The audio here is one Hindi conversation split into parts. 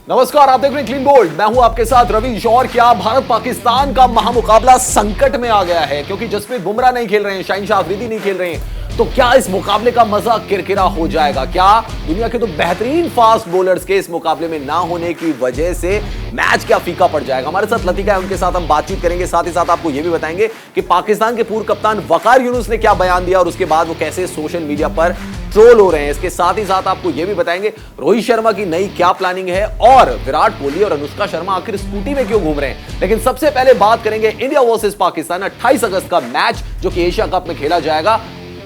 नमस्कार, आप देख रहे हैं क्लीन बोल्ड। मैं हूं आपके साथ रवीश। और क्या भारत पाकिस्तान का महामुकाबला संकट में आ गया है, क्योंकि जसप्रीत बुमराह नहीं खेल रहे हैं, शाहीन शाह अफरीदी नहीं खेल रहे हैं। तो क्या इस मुकाबले का मजा किरकिरा हो जाएगा? क्या दुनिया के तो बेहतरीन फास्ट बॉलर्स के इस मुकाबले में ना होने की वजह से मैच क्या फीका पड़ जाएगा? हमारे साथ लतिका है, उनके साथ हम बातचीत करेंगे। साथ ही साथ आपको यह भी बताएंगे कि पाकिस्तान के पूर्व कप्तान वकार यूनुस ने क्या बयान दिया और उसके बाद वो कैसे सोशल मीडिया पर ट्रोल हो रहे हैं। इसके साथ ही साथ आपको यह भी बताएंगे रोहित शर्मा की नई क्या प्लानिंग है और विराट कोहली और अनुष्का शर्मा आखिर स्कूटी में क्यों घूम रहे हैं। लेकिन सबसे पहले बात करेंगे इंडिया वर्सेस पाकिस्तान 28 अगस्त का मैच जो कि एशिया कप में खेला जाएगा।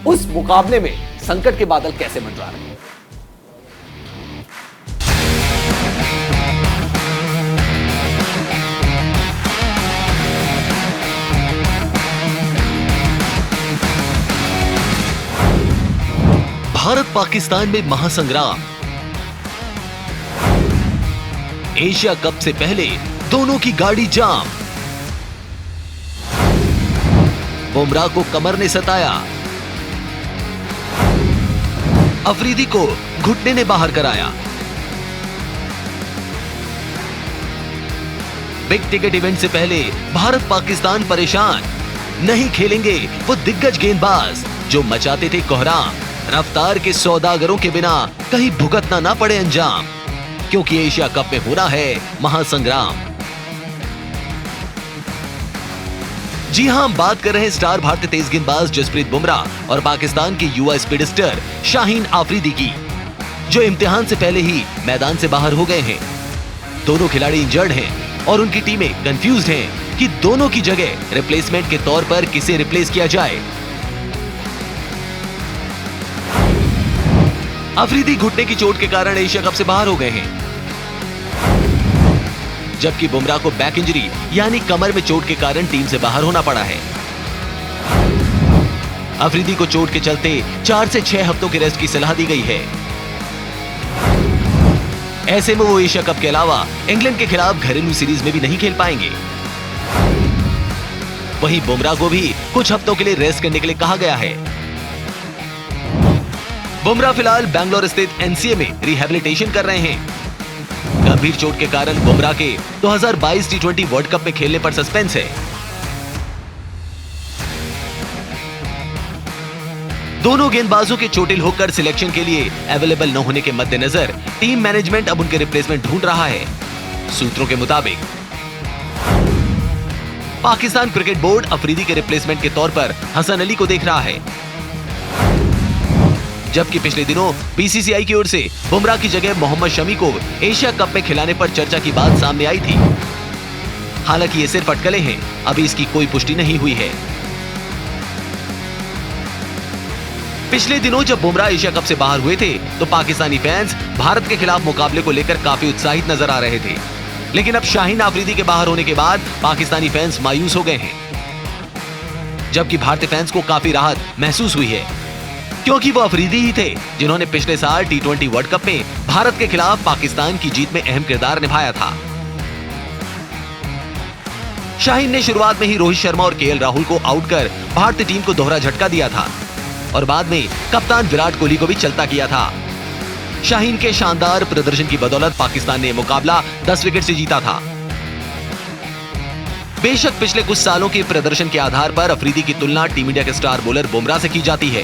उस मुकाबले में संकट के बादल कैसे मंडरा रहे हैं? भारत पाकिस्तान में महासंग्राम। एशिया कप से पहले दोनों की गाड़ी जाम। बुमराह को कमर ने सताया, अफरीदी को घुटने ने बाहर कराया। बिग टिकट इवेंट से पहले भारत पाकिस्तान परेशान। नहीं खेलेंगे वो दिग्गज गेंदबाज जो मचाते थे कोहराम। रफ्तार के सौदागरों के बिना कहीं भुगतना ना पड़े अंजाम, क्योंकि एशिया कप में होना है महासंग्राम। जी हां, हम बात कर रहे हैं स्टार भारतीय तेज गेंदबाज जसप्रीत बुमराह और पाकिस्तान के युवा स्पीडस्टर शाहीन आफरीदी की, जो इम्तिहान से पहले ही मैदान से बाहर हो गए हैं। दोनों खिलाड़ी इंजर्ड हैं और उनकी टीमें कंफ्यूज्ड हैं कि दोनों की जगह रिप्लेसमेंट के तौर पर किसे रिप्लेस किया जाए। अफरीदी घुटने की चोट के कारण एशिया कप से बाहर हो गए हैं, जबकि बुमराह को बैक इंजरी यानी कमर में चोट के कारण टीम से बाहर होना पड़ा है। अफरीदी को चोट के चलते 4 से 6 हफ्तों के रेस्ट की सलाह दी गई है। ऐसे में वो एशिया कप के अलावा इंग्लैंड के खिलाफ घरेलू सीरीज में भी नहीं खेल पाएंगे। वहीं बुमराह को भी कुछ हफ्तों के लिए रेस्ट करने के लिए कहा गया है। बुमराह फिलहाल बेंगलोर स्थित एनसीए में रिहैबिलिटेशन कर रहे हैं। गंभीर चोट के कारण बुमराह के 2022 टी20 वर्ल्ड कप में खेलने पर सस्पेंस है। दोनों गेंदबाजों के चोटिल होकर सिलेक्शन के लिए अवेलेबल न होने के मद्देनजर टीम मैनेजमेंट अब उनके रिप्लेसमेंट ढूंढ रहा है। सूत्रों के मुताबिक पाकिस्तान क्रिकेट बोर्ड अफरीदी के रिप्लेसमेंट के तौर पर हसन अली को देख रहा है, जबकि पिछले दिनों बीसीसीआई की ओर से बुमराह की जगह मोहम्मद शमी को एशिया कप में खिलाने पर चर्चा की बात सामने आई थी। हालांकि ये सिर्फ अटकलें हैं, अभी इसकी कोई पुष्टि नहीं हुई है। पिछले दिनों जब बुमराह एशिया कप से बाहर हुए थे तो पाकिस्तानी फैंस भारत के खिलाफ मुकाबले को लेकर काफी उत्साहित नजर आ रहे थे। लेकिन अब शाहीन आफरीदी के बाहर होने के बाद पाकिस्तानी फैंस मायूस हो गए हैं, जबकि भारतीय फैंस को काफी राहत महसूस हुई है, क्योंकि वो अफरीदी ही थे जिन्होंने पिछले साल टी20 वर्ल्ड कप में भारत के खिलाफ पाकिस्तान की जीत में अहम किरदार निभाया था। शाहीन ने शुरुआत में ही रोहित शर्मा और केएल राहुल को आउट कर भारतीय टीम को दोहरा झटका दिया था और बाद में कप्तान विराट कोहली को भी चलता किया था। शाहीन के शानदार प्रदर्शन की बदौलत पाकिस्तान ने मुकाबला 10 विकेट से जीता था। बेशक पिछले कुछ सालों के प्रदर्शन के आधार पर अफरीदी की तुलना टीम इंडिया के स्टार बॉलर बुमराह से की जाती है,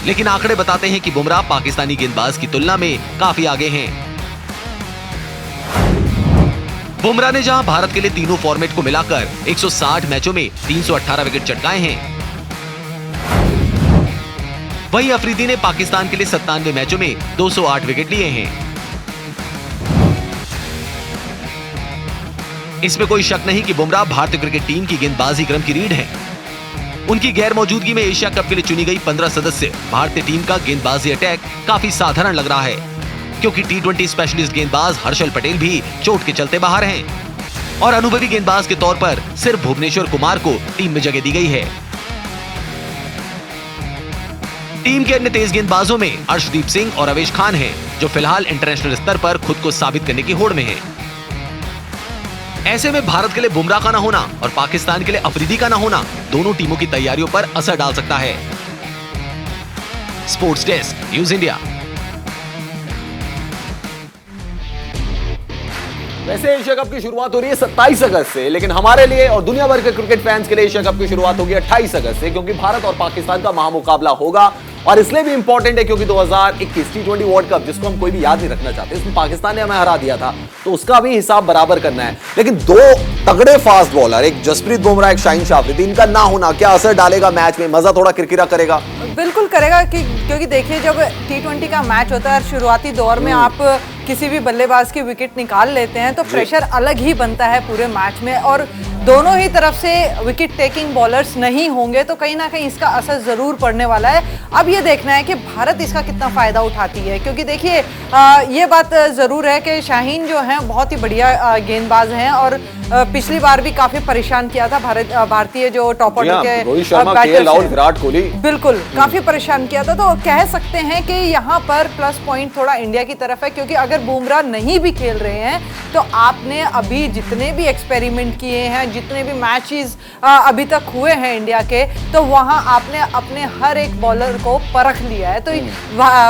लेकिन आंकड़े बताते हैं कि बुमराह पाकिस्तानी गेंदबाज की तुलना में काफी आगे हैं। बुमराह ने जहां भारत के लिए तीनों फॉर्मेट को मिलाकर 160 मैचों में 318 विकेट चटकाए हैं, वहीं अफरीदी ने पाकिस्तान के लिए 97 मैचों में 208 विकेट लिए हैं। इसमें कोई शक नहीं कि बुमराह भारतीय क्रिकेट टीम की गेंदबाजी क्रम की रीढ़ है। उनकी गैर मौजूदगी में एशिया कप के लिए चुनी गई 15 सदस्य भारतीय टीम का गेंदबाजी अटैक काफी साधारण लग रहा है, क्योंकि टी20 स्पेशलिस्ट गेंदबाज हर्षल पटेल भी चोट के चलते बाहर हैं और अनुभवी गेंदबाज के तौर पर सिर्फ भुवनेश्वर कुमार को टीम में जगह दी गई है। टीम के अन्य तेज गेंदबाजों में अर्शदीप सिंह और अवेश खान हैं, जो फिलहाल इंटरनेशनल स्तर पर खुद को साबित करने की होड़ में हैं। ऐसे में भारत के लिए बुमराह का ना होना और पाकिस्तान के लिए अफरीदी का ना होना दोनों टीमों की तैयारियों पर असर डाल सकता है। Sports desk, news India. वैसे एशिया कप की शुरुआत हो रही है 27 अगस्त से, लेकिन हमारे लिए और दुनिया भर के क्रिकेट फैंस के लिए एशिया कप की शुरुआत होगी 28 अगस्त से, क्योंकि भारत और पाकिस्तान का महामुकाबला होगा। और इसलिए भी इंपॉर्टेंट है क्योंकि 2021 T20 वर्ल्ड कप, जिसको हम कोई भी याद नहीं रखना चाहते, इसमें पाकिस्तान ने हमें हरा दिया था, तो उसका भी हिसाब बराबर करना है। लेकिन दो तगड़े फास्ट बॉलर, एक जसप्रीत बुमराह, एक शाहीन शाह अफरीदी, इनका ना होना क्या असर डालेगा मैच में? मजा थोड़ा किरकिरा करेगा? बिल्कुल करेगा क्योंकि देखिए, जब T20 का मैच होता है शुरुआती दौर में आप किसी भी बल्लेबाज की विकेट निकाल लेते हैं तो प्रेशर अलग ही बनता है पूरे मैच में, और दोनों ही तरफ से विकेट टेकिंग बॉलर्स नहीं होंगे तो कहीं ना कहीं इसका असर जरूर पड़ने वाला है। अब ये देखना है कि भारत इसका कितना फायदा उठाती है, क्योंकि देखिए ये बात जरूर है कि शाहीन जो हैं बहुत ही बढ़िया गेंदबाज हैं, और पिछली बार भी काफी परेशान किया था भारतीय जो टॉप ऑर्डर के रोहित शर्मा, केएल राहुल, विराट कोहली, बिल्कुल काफी परेशान किया था। तो कह सकते हैं कि यहाँ पर प्लस पॉइंट थोड़ा इंडिया की तरफ है, क्योंकि अगर बुमराह नहीं भी खेल रहे हैं तो आपने अभी जितने भी एक्सपेरिमेंट किए हैं, जितने भी मैचेस अभी तक हुए हैं इंडिया के, तो वहां आपने अपने हर एक बॉलर को परख लिया है। तो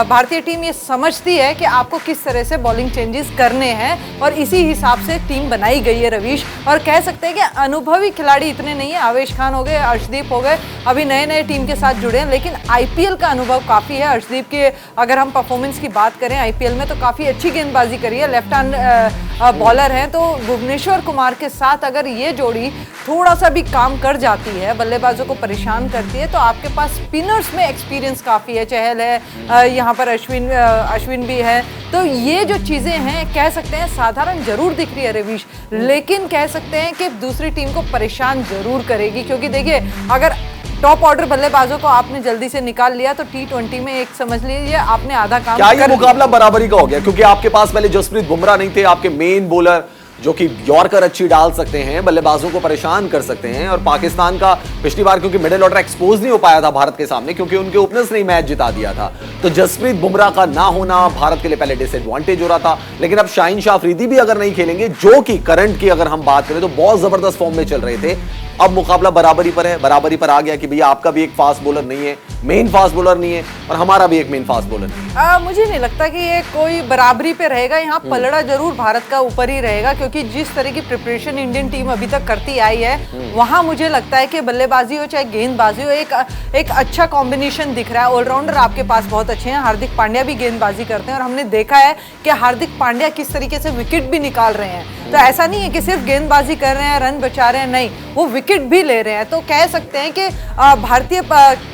भारतीय टीम ये समझती है कि आपको किस तरह से बॉलिंग चेंजेस करने हैं, और इसी हिसाब से टीम बनाई गई है रवीश। और कह सकते हैं कि अनुभवी खिलाड़ी इतने नहीं है, आवेश खान हो गए, अर्शदीप हो गए, अभी नए नए टीम के साथ जुड़े हैं, लेकिन आईपीएल का अनुभव काफी है। अर्शदीप के अगर हम परफॉर्मेंस की बात करें आईपीएल में, तो काफी अच्छी गेंदबाजी करी है, लेफ्ट हैंड बॉलर हैं। तो भुवनेश्वर कुमार के साथ अगर ये जोड़ी थोड़ा सा भी काम कर जाती है, बल्लेबाजों को परेशान करती है, तो आपके पास स्पिनर्स में एक्सपीरियंस काफ़ी है, चहल है, यहाँ पर अश्विन भी है। तो ये जो चीज़ें हैं कह सकते हैं साधारण जरूर दिख रही है रवीश, लेकिन कह सकते हैं कि दूसरी टीम को परेशान जरूर करेगी, क्योंकि देखिए अगर टॉप ऑर्डर बल्लेबाजों को आपने जल्दी से निकाल लिया तो T20 में एक समझ लीजिए आपने आधा काम क्या ये मुकाबला बराबरी का हो गया? क्योंकि आपके पास पहले जसप्रीत बुमराह नहीं थे, आपके मेन बॉलर जो कि यॉर्कर अच्छी डाल सकते हैं, बल्लेबाजों को परेशान कर सकते हैं, और पाकिस्तान का पिछली बार क्योंकि मिडिल ऑर्डर एक्सपोज नहीं हो पाया था भारत के सामने, क्योंकि उनके ओपनर्स ने मैच जिता दिया था, तो जसप्रीत बुमराह का ना होना भारत के लिए पहले डिसएडवांटेज हो रहा था। लेकिन अब शाहीन शाह अफरीदी भी अगर नहीं खेलेंगे, जो कि करंट की अगर हम बात करें तो बहुत जबरदस्त फॉर्म में चल रहे थे, अब मुकाबला बराबरी पर है, बराबरी पर आ गया कि भैया आपका भी एक फास्ट बॉलर नहीं है, मेन फास्ट बॉलर नहीं है, और हमारा भी एक मेन फास्ट बॉलर नहीं है। मुझे नहीं लगता कि ये कोई बराबरी पे रहेगा, यहाँ पलड़ा जरूर भारत का ऊपर ही रहेगा, क्योंकि जिस तरह की प्रिपरेशन इंडियन टीम अभी तक करती आई है, वहां मुझे लगता है कि बल्लेबाजी हो चाहे गेंदबाजी हो, एक अच्छा कॉम्बिनेशन दिख रहा है। ऑलराउंडर आपके पास बहुत अच्छे हैं, हार्दिक पांड्या भी गेंदबाजी करते हैं, और हमने देखा है कि हार्दिक पांड्या किस तरीके से विकेट भी निकाल रहे हैं। तो ऐसा नहीं है कि सिर्फ गेंदबाजी कर रहे हैं, रन बचा रहे हैं, नहीं, वो विकेट भी ले रहे हैं। तो कह सकते हैं कि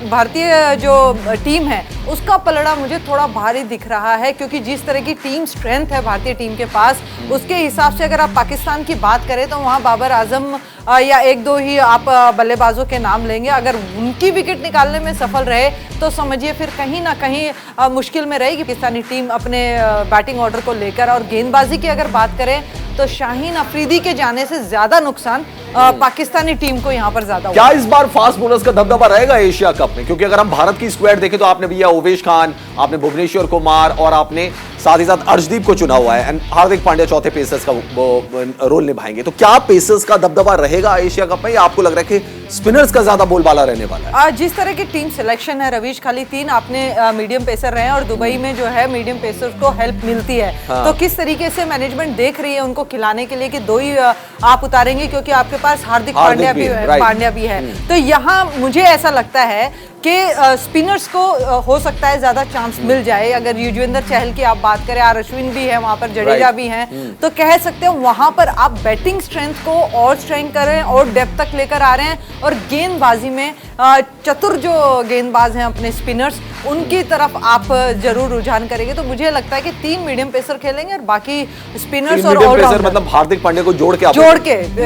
भारतीय जो टीम है उसका पलड़ा मुझे थोड़ा भारी दिख रहा है, क्योंकि जिस तरह की टीम स्ट्रेंथ है भारतीय टीम के पास, उसके हिसाब से अगर आप पाकिस्तान की बात करें तो वहाँ बाबर आजम या एक दो ही आप बल्लेबाजों के नाम लेंगे। अगर उनकी विकेट निकालने में सफल रहे तो समझिए फिर कहीं ना कहीं मुश्किल में रहेगी पाकिस्तानी टीम अपने बैटिंग ऑर्डर को लेकर। और गेंदबाजी की अगर बात करें तो शाहीन अफरीदी के जाने से ज्यादा नुकसान पाकिस्तानी टीम को यहाँ पर ज्यादा क्या इस बार फास्ट बॉलर्स का दबदबा रहेगा एशिया कप में? क्योंकि अगर हम भारत की स्क्वाड देखें तो आपने भैया ओवेश खान, आपने भुवनेश्वर कुमार, और आपने साथ ही साथ अर्शदीप को चुना हुआ है, एंड हार्दिक पांड्या चौथे पेसर्स का रोल निभाएंगे। तो क्या पेसर्स का दबदबा रहेगा एशिया कप में, या आपको लग रहा है कि स्पिनर्स का ज्यादा बोलबाला रहने वाला है? जिस तरह की टीम सिलेक्शन है रवीश, खाली 3 आपने मीडियम पेसर रहे हैं, और दुबई में जो है मीडियम पेसर्स को हेल्प मिलती है। तो किस तरीके से मैनेजमेंट देख रही है उनको खिलाने के लिए कि 2 ही आप उतारेंगे, क्योंकि आपके पास हार्दिक पांड्या भी है। तो यहाँ मुझे ऐसा लगता है कि स्पिनर्स को हो सकता है ज्यादा चांस मिल जाए। अगर युजवेंद्र चहल की आप बात करें, अश्विन भी है वहां पर, जडेजा भी हैं, तो कह सकते हैं वहां पर आप बैटिंग स्ट्रेंथ को और स्ट्रेंथ कर रहे हैं और डेप्थ तक लेकर आ रहे हैं, और गेंदबाजी में चतुर जो गेंदबाज हैं अपने स्पिनर्स, उनकी तरफ आप जरूर रुझान करेंगे। तो मुझे लगता है कि 3 मीडियम पेसर खेलेंगे और बाकी स्पिनर्स और ऑलराउंडर, मतलब हार्दिक पांड्या को जोड़ के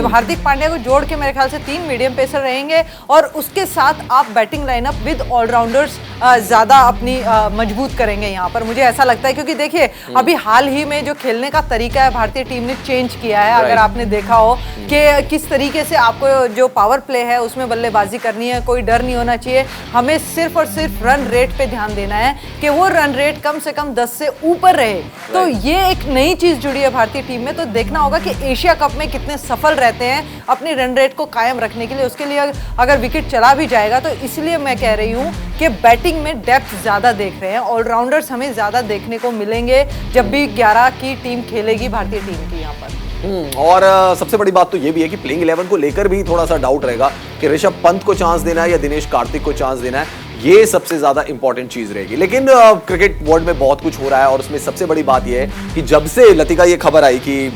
हार्दिक पांड्या को जोड़ के मेरे ख्याल से 3 मीडियम पेसर रहेंगे, और उसके साथ आप बैटिंग लाइनअप विद ऑलराउंडर्स ज्यादा अपनी मजबूत करेंगे यहाँ पर, मुझे ऐसा लगता है। क्योंकि देखिए अभी हाल ही में जो खेलने का तरीका है भारतीय टीम ने चेंज किया है। अगर आपने देखा हो कि किस तरीके से आपको जो पावर प्ले है उसमें बल्लेबाजी करनी है, कोई डर नहीं होना चाहिए, हमें सिर्फ और सिर्फ रन रेट पे ध्यान देना है कि वो रन रेट कम से कम 10 से ऊपर रहे। तो ये एक नई चीज जुड़ी है भारतीय टीम में। तो देखना होगा कि एशिया कप में कितने सफल रहते हैं अपनी रन रेट को कायम रखने के लिए। उसके लिए अगर विकेट चला भी जाएगा तो इसलिए मैं कह रही हूँ कि बैटिंग में डेप्थ ज्यादा देख रहे हैं, ऑलराउंडर्स हमें ज्यादा देखने को मिलेंगे जब भी 11 की टीम खेलेगी भारतीय टीम की यहाँ पर। और सबसे बड़ी बात तो ये भी है कि प्लेइंग 11 को लेकर भी थोड़ा सा डाउट रहेगा कि ऋषभ पंत को चांस देना है या दिनेश कार्तिक को चांस देना है। ये सबसे ज्यादा इंपॉर्टेंट चीज रहेगी। लेकिन क्रिकेट वर्ल्ड में बहुत कुछ हो रहा है और उसमें सबसे बड़ी बात यह है कि जब से लतिका ये खबर आई कि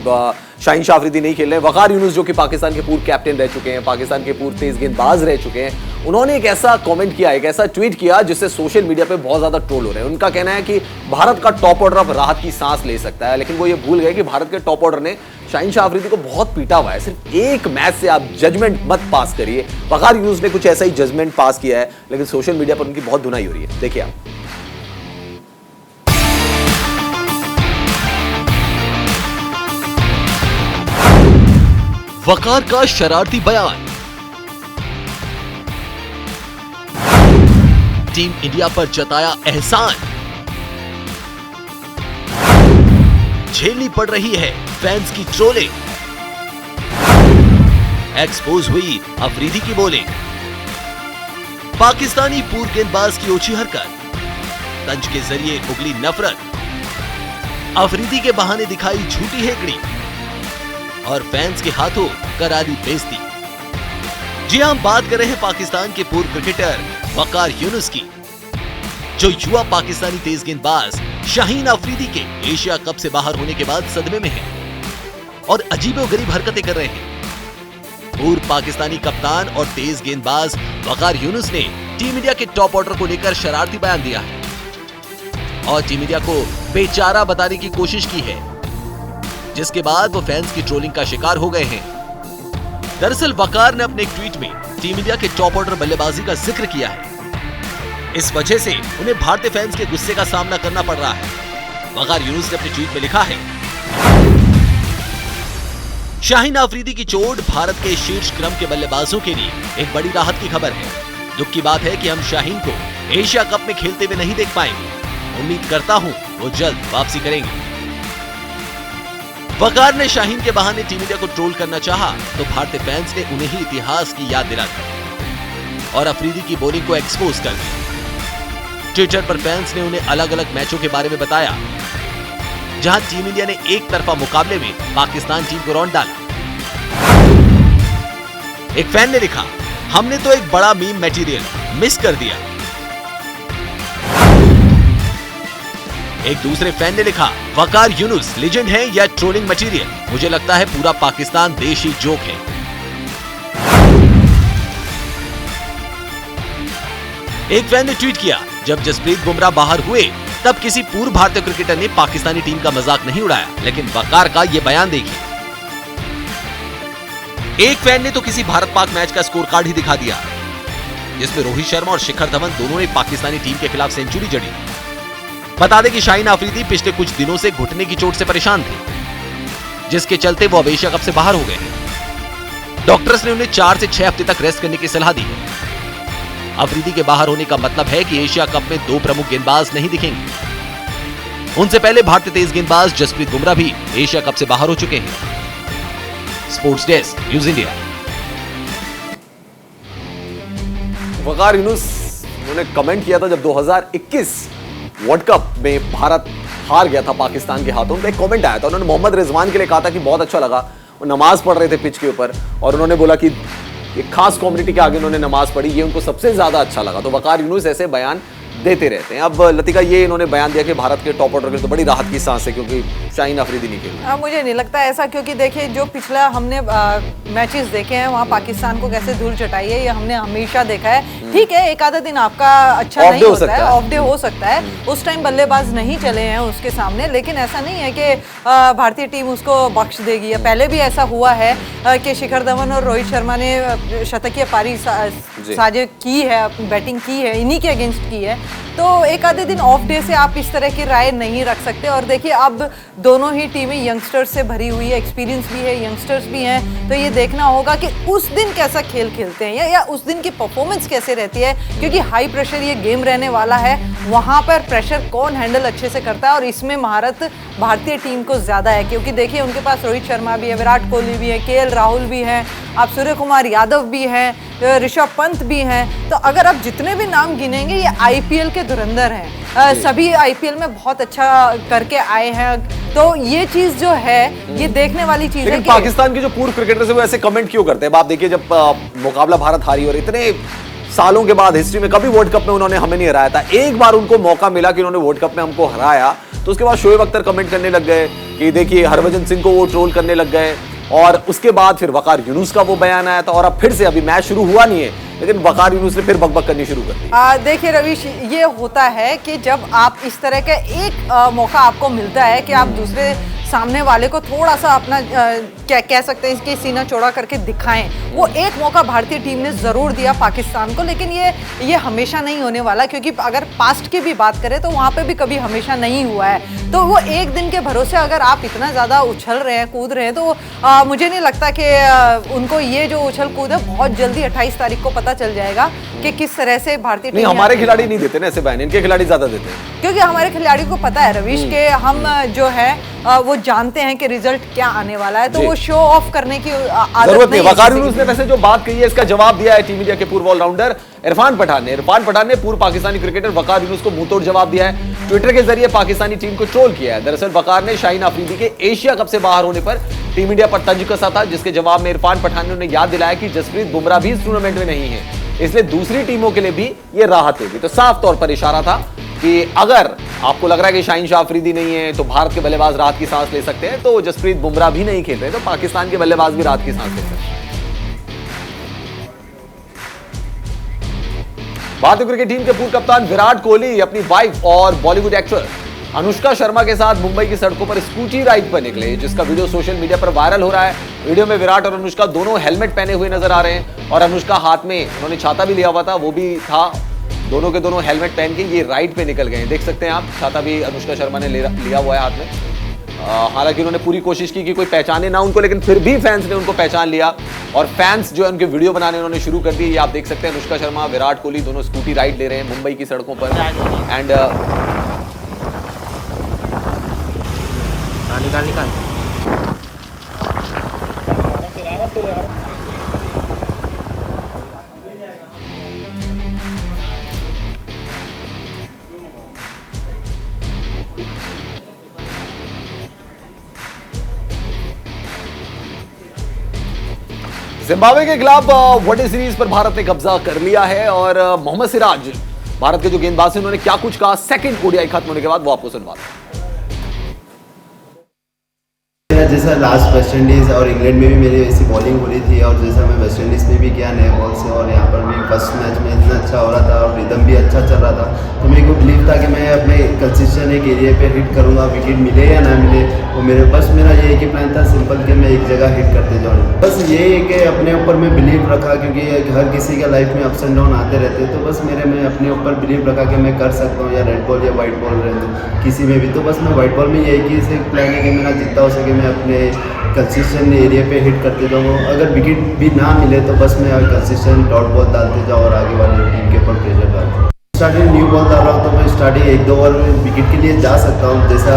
शाहीन शाह अफरीदी नहीं खेल रहे, वकार यूनुस जो कि पाकिस्तान के पूर्व कैप्टन रह चुके हैं, पाकिस्तान के पूर्व तेज गेंदबाज रह चुके हैं, उन्होंने एक ऐसा कमेंट किया, एक ऐसा ट्वीट किया जिससे सोशल मीडिया पे बहुत ज्यादा ट्रोल हो रहे हैं। उनका कहना है कि भारत का टॉप ऑर्डर अब राहत की सांस ले सकता है, लेकिन वो ये भूल गए कि भारत के टॉप ऑर्डर ने शाहीन शाह अफरीदी को बहुत पीटा हुआ है। सिर्फ एक मैच से आप जजमेंट मत पास करिए। वकार यूनुस ने कुछ ऐसा ही जजमेंट पास किया है, लेकिन सोशल मीडिया पर उनकी बहुत धुनाई हो रही है। देखिए आप। वकार का शरारती बयान। टीम इंडिया पर जताया एहसान। झेलनी पड़ रही है फैंस की ट्रोलिंग। एक्सपोज हुई अफरीदी की बॉलिंग। पाकिस्तानी पूर्व गेंदबाज की ओछी हरकत। तंज के जरिए उगली नफरत। अफरीदी के बहाने दिखाई झूठी हेकड़ी और फैंस के हाथों करारी बेइज्जती। जी हम बात कर रहे हैं पाकिस्तान के पूर्व क्रिकेटर वकार यूनुस की, जो युवा पाकिस्तानी तेज गेंदबाज शाहीन अफरीदी के एशिया कप से बाहर होने के बाद सदमे में हैं और अजीबोगरीब हरकतें कर रहे हैं। पूर्व पाकिस्तानी कप्तान और तेज गेंदबाज वकार यूनुस ने टीम इंडिया के टॉप ऑर्डर को लेकर शरारती बयान दिया है और टीम इंडिया को बेचारा बताने की कोशिश की है, जिसके बाद वो फैंस की ट्रोलिंग का शिकार हो गए हैं। दरअसल वकार ने अपने एक ट्वीट में टीम इंडिया के टॉप ऑर्डर बल्लेबाजी का जिक्र किया है। इस वजह से उन्हें भारतीय फैंस के गुस्से का सामना करना पड़ रहा है। वकार यूनुस ने अपने ट्वीट में लिखा है, शाहीन अफरीदी की चोट भारत के शीर्ष क्रम के बल्लेबाजों के लिए एक बड़ी राहत की खबर है। दुख की बात है कि हम शाहीन को एशिया कप में खेलते हुए नहीं देख पाएंगे। उम्मीद करता हूं वो जल्द वापसी करेंगे। वकार ने शाहीन के बहाने टीम इंडिया को ट्रोल करना चाहा तो भारतीय फैंस ने उन्हें ही इतिहास की याद दिला दी और अफरीदी की बॉलिंग को एक्सपोज कर दिया। ट्विटर पर फैंस ने उन्हें अलग अलग मैचों के बारे में बताया, जहां टीम इंडिया ने एक तरफा मुकाबले में पाकिस्तान टीम को रौंद डाला। एक फैन ने लिखा, हमने तो एक बड़ा मीम मटेरियल मिस कर दिया। एक दूसरे फैन ने लिखा, वकार यूनुस लेजेंड है या ट्रोलिंग मटेरियल? मुझे लगता है पूरा पाकिस्तान देशी जोक है। एक फैन ने ट्वीट किया, जब जसप्रीत बुमराह बाहर हुए तब किसी पूर्व भारतीय क्रिकेटर ने पाकिस्तानी टीम का मजाक नहीं उड़ाया, लेकिन वकार का यह बयान देखिए। एक फैन ने तो किसी भारत पाक मैच का स्कोर कार्ड ही दिखा दिया, जिसमें रोहित शर्मा और शिखर धवन दोनों ने पाकिस्तानी टीम के खिलाफ सेंचुरी जड़ी। बता दें कि शाहीन अफरीदी पिछले कुछ दिनों से घुटने की चोट से परेशान थे, जिसके चलते वो अब एशिया कप से बाहर हो गए हैं। डॉक्टर्स ने उन्हें 4 से 6 हफ्ते तक रेस्ट करने की सलाह दी है। अफरीदी के बाहर होने का मतलब है कि एशिया कप में 2 प्रमुख गेंदबाज नहीं दिखेंगे। उनसे पहले भारतीय तेज गेंदबाज जसप्रीत बुमराह भी एशिया कप से बाहर हो चुके हैं। Sports desk, news India. Waqar Younis उन्होंने कमेंट किया था जब 2021 वर्ल्ड कप में भारत हार गया था पाकिस्तान के हाथों, तो एक कमेंट आया था। उन्होंने मोहम्मद रिजवान के लिए कहा था कि बहुत अच्छा लगा, वो नमाज पढ़ रहे थे पिच के ऊपर और उन्होंने बोला कि एक खास कम्युनिटी के आगे उन्होंने नमाज पढ़ी, ये उनको सबसे ज्यादा अच्छा लगा। तो वकार यूनुस ऐसे बयान देते रहते हैं। अब लतिका ये इन्होंने बयान दिया कि भारत के टॉप ऑर्डर के तो बड़ी राहत की सांस है क्योंकि शाहीन अफरीदी नहीं खेल। मुझे नहीं लगता ऐसा, क्योंकि देखिए जो पिछला हमने मैचेस देखे हैं वहाँ पाकिस्तान को कैसे धूल चटाई है, ये हमने हमेशा देखा है। ठीक है, एक आधा दिन आपका अच्छा नहीं होता है, ऑफ डे हो सकता है, उस टाइम बल्लेबाज नहीं चले हैं उसके सामने, लेकिन ऐसा नहीं है कि भारतीय टीम उसको बख्श देगी। पहले भी ऐसा हुआ है कि शिखर धवन और रोहित शर्मा ने शतकीय पारी साझे की है, बैटिंग की है, इन्हीं के अगेंस्ट की है। तो एक आधे दिन ऑफ डे से आप इस तरह की राय नहीं रख सकते। और देखिए अब दोनों ही टीमें यंगस्टर्स से भरी हुई है, एक्सपीरियंस भी है, यंगस्टर्स भी हैं, तो ये देखना होगा कि उस दिन कैसा खेल खेलते हैं या उस दिन की परफॉर्मेंस कैसे रहती है, क्योंकि हाई प्रेशर ये गेम रहने वाला है। वहाँ पर प्रेशर कौन हैंडल अच्छे से करता है और इसमें महारत भारतीय टीम को ज़्यादा है, क्योंकि देखिए उनके पास रोहित शर्मा भी है, विराट कोहली भी है, केएल राहुल भी हैं, आप सूर्य कुमार यादव भी हैं, ऋषभ पंत भी हैं। तो अगर आप जितने भी नाम गिनेंगे ये आईपीएल के धुरंधर हैं, सभी आईपीएल में बहुत अच्छा करके आए हैं, तो ये चीज जो है ये देखने वाली चीज है लेकिन कि पाकिस्तान के जो पूर्व क्रिकेटर्स है वो ऐसे कमेंट क्यों करते हैं? आप देखिए, जब मुकाबला भारत हारी और इतने सालों के बाद हिस्ट्री में कभी वर्ल्ड कप में उन्होंने हमें नहीं हराया था, एक बार उनको मौका मिला कि उन्होंने वर्ल्ड कप में हमको हराया, तो उसके बाद शोएब अख्तर कमेंट करने लग गए कि देखिए हरभजन सिंह को वो ट्रोल करने लग गए, और उसके बाद फिर वकार यूनुस का वो बयान आया था, और अब फिर से अभी मैच शुरू हुआ नहीं है लेकिन वकार यूनुस ने फिर बकबक करनी शुरू कर दी। देखिए रवीश, ये होता है कि जब आप इस तरह का एक मौका आपको मिलता है कि आप दूसरे सामने वाले को थोड़ा सा अपना क्या कह सकते हैं इसकी सीना चौड़ा करके दिखाएं, वो एक मौका भारतीय टीम ने जरूर दिया पाकिस्तान को, लेकिन ये हमेशा नहीं होने वाला, क्योंकि अगर पास्ट की भी बात करें तो वहाँ पे भी कभी हमेशा नहीं हुआ है। तो वो एक दिन के भरोसे अगर आप इतना ज़्यादा उछल रहे हैं, कूद रहे हैं, तो मुझे नहीं लगता कि उनको ये जो उछल कूद है बहुत जल्दी 28 तारीख को पता चल जाएगा कि किस तरह से भारतीय टीम। हमारे खिलाड़ी नहीं देते ना ऐसे बयान, इनके खिलाड़ी ज्यादा देते हैं, क्योंकि हमारे खिलाड़ियों को पता है रवीश के हम जो है वो जानते हैं कि रिजल्ट क्या आने वाला है, तो वो शो ऑफ करने की आदत जरूरत नहीं। वकार है। यूनुस ने वैसे जो बात कही है इसका जवाब दिया है टीम इंडिया के पूर्व ऑलराउंडर इरफान पठान ने। इरफान पठान ने पूर्व पाकिस्तानी क्रिकेटर वकार यूनुस को मुंहतोड़ जवाब दिया है, ट्विटर के जरिए पाकिस्तानी टीम को ट्रोल किया है। दरअसल वकार ने शाहीन अफरीदी के एशिया कप से बाहर होने पर टीम इंडिया पर तंज कसा था, जिसके जवाब में इरफान पठान ने उन्हें याद दिलाया कि जसप्रीत बुमराह भी इस टूर्नामेंट में नहीं है, इसलिए दूसरी टीमों के लिए भी ये राहत होगी। तो साफ तौर पर इशारा था कि अगर आपको लग रहा है कि शाहीन शाह अफरीदी नहीं है तो भारत के बल्लेबाज राहत की सांस ले सकते हैं, तो जसप्रीत बुमराह भी नहीं खेल रहे तो पाकिस्तान के बल्लेबाज भी राहत की सांस ले सकते हैं। भारतीय क्रिकेट टीम के पूर्व कप्तान विराट कोहली अपनी वाइफ और बॉलीवुड एक्ट्रेस अनुष्का शर्मा के साथ मुंबई की सड़कों पर स्कूटी राइड पर निकले, जिसका वीडियो सोशल मीडिया पर वायरल हो रहा है। वीडियो में विराट और अनुष्का दोनों हेलमेट पहने हुए नजर आ रहे हैं, और अनुष्का हाथ में उन्होंने छाता भी लिया हुआ था, वो भी था। दोनों के दोनों हेलमेट पहन के ये राइड पे निकल गए हैं, देख सकते हैं आप। छाता भी अनुष्का शर्मा ने लिया हुआ है हाथ में। हालांकि उन्होंने पूरी कोशिश की कि कोई पहचाने ना उनको, लेकिन फिर भी फैंस ने उनको पहचान लिया, और फैंस जो है उनके वीडियो बनाने उन्होंने शुरू कर दिए। ये आप देख सकते हैं अनुष्का शर्मा, विराट कोहली दोनों स्कूटी राइड ले रहे हैं मुंबई की सड़कों पर। एंड निकाल जिम्बाब्वे के खिलाफ वनडे सीरीज पर भारत ने कब्जा कर लिया है, और मोहम्मद सिराज भारत के जो गेंदबाज हैं उन्होंने क्या कुछ कहा सेकंड ओडीआई खत्म होने के बाद, वो आपको सुनवाते हैं। जैसा लास्ट वेस्ट इंडीज़ और इंग्लैंड में भी मेरी ऐसी बॉलिंग हो रही थी, और जैसा मैं वेस्ट इंडीज़ में भी किया नए बॉल से, और यहाँ पर भी फर्स्ट मैच में इतना अच्छा हो रहा था और रिदम भी अच्छा चल रहा था, तो मेरे को बिलीव था कि मैं अपने कंसिस्टेंट एक एरिया पे हिट करूँगा, विकेट मिले या ना मिले। वो मेरा ये एक ही प्लान था सिंपल, कि मैं एक जगह हिट करते जाऊँ। बस ये है कि अपने ऊपर मैं बिलीव रखा, क्योंकि हर किसी का लाइफ में अप्स एंड डाउन आते रहते हैं, तो बस मैं अपने ऊपर बिलीव रखा कि मैं कर सकता हूँ, या रेड बॉल या वाइट बॉल रहे किसी में भी। तो बस मैं वाइट बॉल में यही कि से प्लान है कि मेरा जितना हो सके मैं अपने कंसिस्टेंट एरिया पे हिट करते जाऊँ, अगर विकेट भी ना मिले तो बस मैं कंसिस्टेंट डॉट बॉल डालते जाऊँ और आगे वाले टीम के ऊपर प्रेशर डालता हूँ। स्टार्टिंग न्यू बॉल डाल रहा हूँ तो मैं स्टार्टिंग 1-2 ओवर में विकेट के लिए जा सकता हूँ, जैसा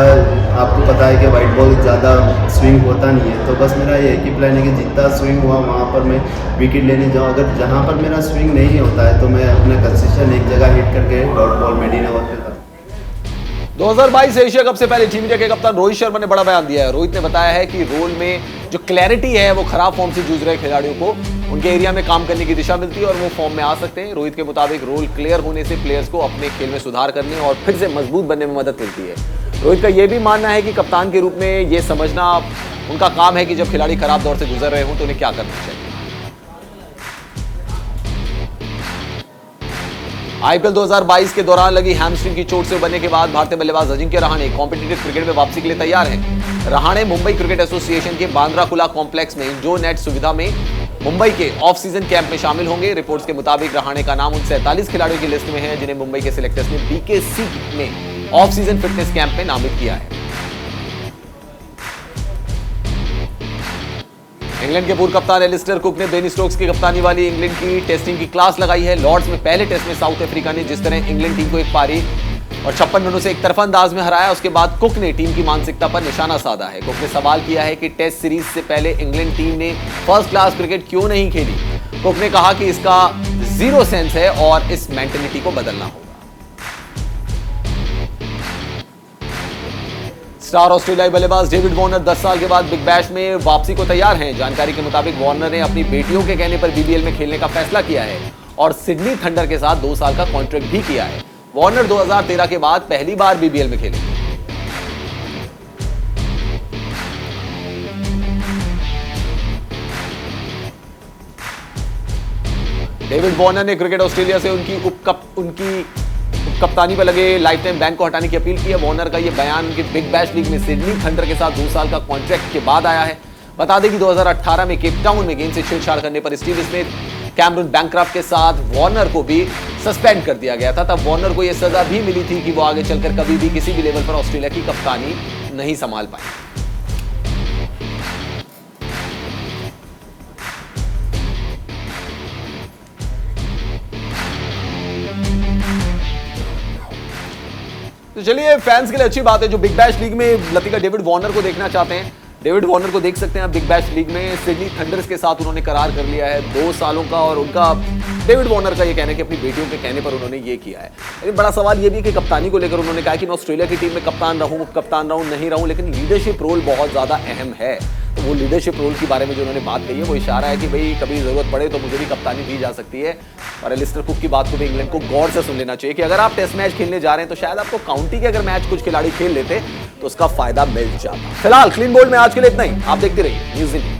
आपको पता है कि वाइट बॉल ज़्यादा स्विंग होता नहीं है, तो बस मेरा एक ही प्लान है कि जितना स्विंग हुआ वहाँ पर मैं विकेट लेने जाऊँ। अगर जहाँ पर मेरा स्विंग नहीं होता है तो मैं अपना कंसिस्टेंट एक जगह हिट करके डॉट बॉल मेडिन ओवर पे 2022 एशिया कप से पहले टीम इंडिया के कप्तान रोहित शर्मा ने बड़ा बयान दिया है। रोहित ने बताया है कि रोल में जो क्लैरिटी है वो खराब फॉर्म से जूझ रहे खिलाड़ियों को उनके एरिया में काम करने की दिशा मिलती है और वो फॉर्म में आ सकते हैं। रोहित के मुताबिक रोल क्लियर होने से प्लेयर्स को अपने खेल में सुधार करने और फिर से मजबूत बनने में मदद मिलती है। रोहित का यह भी मानना है कि कप्तान के रूप में ये समझना उनका काम है कि जब खिलाड़ी खराब दौर से गुजर रहे हों तो उन्हें क्या करना चाहिए। आईपीएल 2022 के दौरान लगी हैमस्ट्रिंग की चोट से उबरने के बाद भारतीय बल्लेबाज अजिंक्य रहाणे कॉम्पिटिटिव क्रिकेट में वापसी के लिए तैयार हैं। रहाणे मुंबई क्रिकेट एसोसिएशन के बांद्रा खुला कॉम्प्लेक्स में इंडोर नेट सुविधा में मुंबई के ऑफ सीजन कैंप में शामिल होंगे। रिपोर्ट्स के मुताबिक रहाणे का नाम उन 47 खिलाड़ियों की लिस्ट में है जिन्हें मुंबई के सिलेक्टर्स ने बीकेसी में ऑफ सीजन फिटनेस कैंप में नामित किया है। इंग्लैंड के पूर्व कप्तान एलिस्टर कुक ने बेन स्टोक्स की कप्तानी वाली इंग्लैंड की टेस्टिंग की क्लास लगाई है। लॉर्ड्स में पहले टेस्ट में साउथ अफ्रीका ने जिस तरह इंग्लैंड टीम को एक पारी और 56 रनों से एक तरफा अंदाज में हराया, उसके बाद कुक ने टीम की मानसिकता पर निशाना साधा है। कुक ने सवाल किया है कि टेस्ट सीरीज से पहले इंग्लैंड टीम ने फर्स्ट क्लास क्रिकेट क्यों नहीं खेली। कुक ने कहा कि इसका जीरो सेंस है और इस मेंटेलिटी को बदलना होगा। स्टार ऑस्ट्रेलियाई बल्लेबाज डेविड वार्नर 10 साल के बाद बिग बैश में वापसी को तैयार हैं। जानकारी के मुताबिक वार्नर ने अपनी बेटियों के कहने पर बीबीएल में खेलने का फैसला किया है और सिडनी थंडर के साथ 2 साल का कॉन्ट्रैक्ट भी किया है। वार्नर 2013 के बाद पहली बार बीबीएल में खेलेंगे। डेविड वार्नर ने क्रिकेट ऑस्ट्रेलिया से उनकी कप्तानी पर लगे लाइफ टाइम बैन को हटाने की अपील की है। वार्नर का यह बयान उनके बिग बैश लीग में सिडनी थंडर के साथ 2 साल का कॉन्ट्रैक्ट के बाद आया है। बता दें कि 2018 में केप टाउन में गेंद से छेड़छाड़ करने पर स्टीव स्मिथ, कैमरून बैंक्रॉफ्ट के साथ वार्नर को भी सस्पेंड कर दिया गया था। तब वार्नर को यह सजा भी मिली थी कि वो आगे चलकर कभी भी किसी भी लेवल पर ऑस्ट्रेलिया की कप्तानी नहीं संभाल पाए। तो चलिए, फैंस के लिए अच्छी बात है जो बिग बैश लीग में लतिका डेविड वार्नर को देखना चाहते हैं। डेविड वार्नर को देख सकते हैं आप बिग बैश लीग में सिडनी थंडर्स के साथ उन्होंने करार कर लिया है 2 सालों का। और उनका डेविड वार्नर का ये कहना है कि अपनी बेटियों के कहने पर उन्होंने ये किया है। लेकिन बड़ा सवाल ये भी कि कप्तानी को लेकर उन्होंने कहा कि मैं ऑस्ट्रेलिया की टीम में कप्तान रहूं, नहीं रहूं, लेकिन लीडरशिप रोल बहुत ज्यादा अहम है। तो वो लीडरशिप रोल के बारे में जो उन्होंने बात कही है वो इशारा है कि भाई कभी जरूरत पड़े तो मुझे भी कप्तानी दी जा सकती है। और एलिस्टर कुक की बात को भी इंग्लैंड को गौर से सुन लेना चाहिए कि अगर आप टेस्ट मैच खेलने जा रहे हैं तो शायद आपको काउंटी के अगर मैच कुछ खिलाड़ी खेल लेते तो उसका फायदा मिल जाता। फिलहाल क्लीन बोल्ड में आज के लिए इतना ही। आप देखते रहिए न्यूज़ इंडिया।